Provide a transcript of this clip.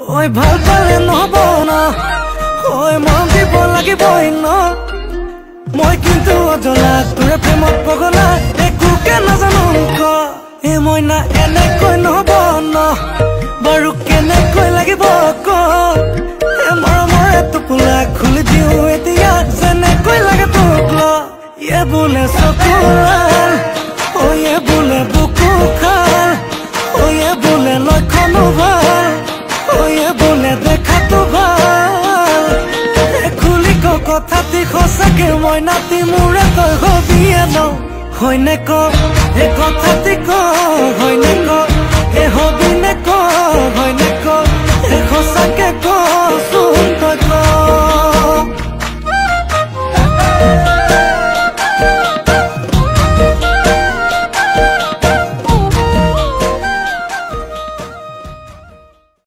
ঐ ভাল পালে নহব ন ঐ মৰম দিব লাগিবই ন মই কিন্তু অজলা তোৰে প্ৰেমত পগলা একোকে নাজানো ক এ মইনা এনেকৈ নহব ন বাৰু কেনেকৈ লাগিব ক এ মৰমৰ টোপোলা খুলি দিওঁ এতিয়া যেনেকৈ লাগে তোক ল এ বোলে চকুৰাল ঐ এ বোলে বুকু খাল ঐ এ বোলে লক্ষণো ভাল ঐ এ বোলে দেখাতো ভাল এ খুলি ক কথাটি সঁচাকে মই নাতি মোৰে তই হবিয়ে ন হয়নে ক এ কথাটি ক হয়নে ক এ হবি নে ক হয়নে ক